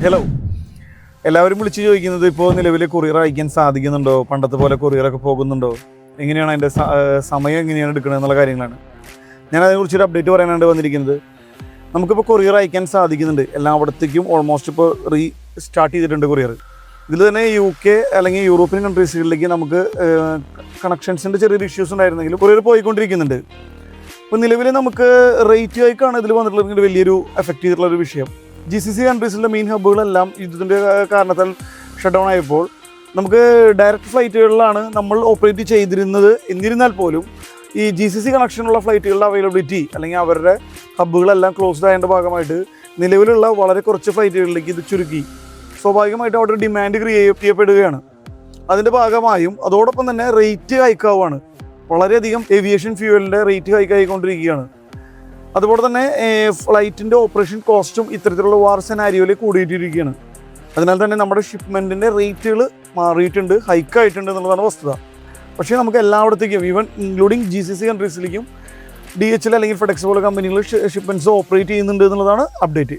Hello, എല്ലാവരും വിളിച്ച് ചോദിക്കുന്നത് ഇപ്പോൾ നിലവിൽ കൊറിയർ അയക്കാൻ സാധിക്കുന്നുണ്ടോ, പണ്ടത്തെ പോലെ കൊറിയറൊക്കെ പോകുന്നുണ്ടോ, എങ്ങനെയാണ് അതിൻ്റെ സമയം എങ്ങനെയാണ് എടുക്കുന്നത് എന്നുള്ള കാര്യങ്ങളാണ്. ഞാൻ അതിനെക്കുറിച്ചൊരു അപ്ഡേറ്റ് പറയാനാണ് വന്നിരിക്കുന്നത്. നമുക്കിപ്പോൾ കൊറിയർ അയക്കാൻ സാധിക്കുന്നുണ്ട്, എല്ലായിടത്തേക്കും ഓൾമോസ്റ്റ് ഇപ്പോൾ സ്റ്റാർട്ട് ചെയ്തിട്ടുണ്ട് കൊറിയർ. ഇതിൽ തന്നെ UK അല്ലെങ്കിൽ യൂറോപ്യൻ കൺട്രീസുകളിലേക്ക് നമുക്ക് കണക്ഷൻസിൻ്റെ ചെറിയൊരു ഇഷ്യൂസ് ഉണ്ടായിരുന്നെങ്കിലും കൊറിയർ പോയിക്കൊണ്ടിരിക്കുന്നുണ്ട്. ഇപ്പോൾ നിലവിൽ നമുക്ക് റേറ്റ് ഹൈക്കാണ് ഇതിൽ വന്നിട്ടുള്ള വലിയൊരു എഫക്റ്റ് ചെയ്തിട്ടുള്ളൊരു വിഷയം. GCC കൺട്രീസിലെ മെയിൻ ഹബ്ബുകളെല്ലാം ഇതിൻ്റെ കാരണത്താൽ ഷട്ട് ഡൗൺ ആയപ്പോൾ നമുക്ക് ഡയറക്റ്റ് ഫ്ലൈറ്റുകളിലാണ് നമ്മൾ ഓപ്പറേറ്റ് ചെയ്തിരുന്നത്. എന്നിരുന്നാൽ പോലും ഈ GCC കണക്ഷനുള്ള ഫ്ലൈറ്റുകളുടെ അവൈലബിലിറ്റി അല്ലെങ്കിൽ അവരുടെ ഹബ്ബുകളെല്ലാം ക്ലോസ്ഡ് ആയതിൻ്റെ ഭാഗമായിട്ട് നിലവിലുള്ള വളരെ കുറച്ച് ഫ്ലൈറ്റുകളിലേക്ക് ഇത് ചുരുക്കി. സ്വാഭാവികമായിട്ടും അവിടെ ഡിമാൻഡ് ക്രിയേറ്റ് ചെയ്യപ്പെടുകയാണ്. അതിൻ്റെ ഭാഗമായും അതോടൊപ്പം തന്നെ റേറ്റ് ഹൈക്കാവുകയാണ്. വളരെയധികം ഏവിയേഷൻ ഫ്യൂവലിൻ്റെ റേറ്റ് ഹൈക്കായിക്കൊണ്ടിരിക്കുകയാണ്. അതുപോലെ തന്നെ ഫ്ലൈറ്റിൻ്റെ ഓപ്പറേഷൻ കോസ്റ്റും ഇത്തരത്തിലുള്ള വാർ സെനാരിയോയിൽ കൂടിയിട്ടിരിക്കുകയാണ്. അതിനാൽ തന്നെ നമ്മുടെ ഷിപ്മെൻറ്റിൻ്റെ റേറ്റുകൾ മാറിയിട്ടുണ്ട്, ഹൈക്കായിട്ടുണ്ട് എന്നുള്ളതാണ് വസ്തുത. പക്ഷേ നമുക്ക് എല്ലായിടത്തേക്കും ഈവൻ ഇൻക്ലൂഡിങ് GCC കൺട്രീസിലേക്കും DHL അല്ലെങ്കിൽ FedEx പോലെ കമ്പനികൾ ഷിപ്മെൻറ്റ്സ് ഓപ്പറേറ്റ് ചെയ്യുന്നുണ്ട് എന്നുള്ളതാണ് അപ്ഡേറ്റ്.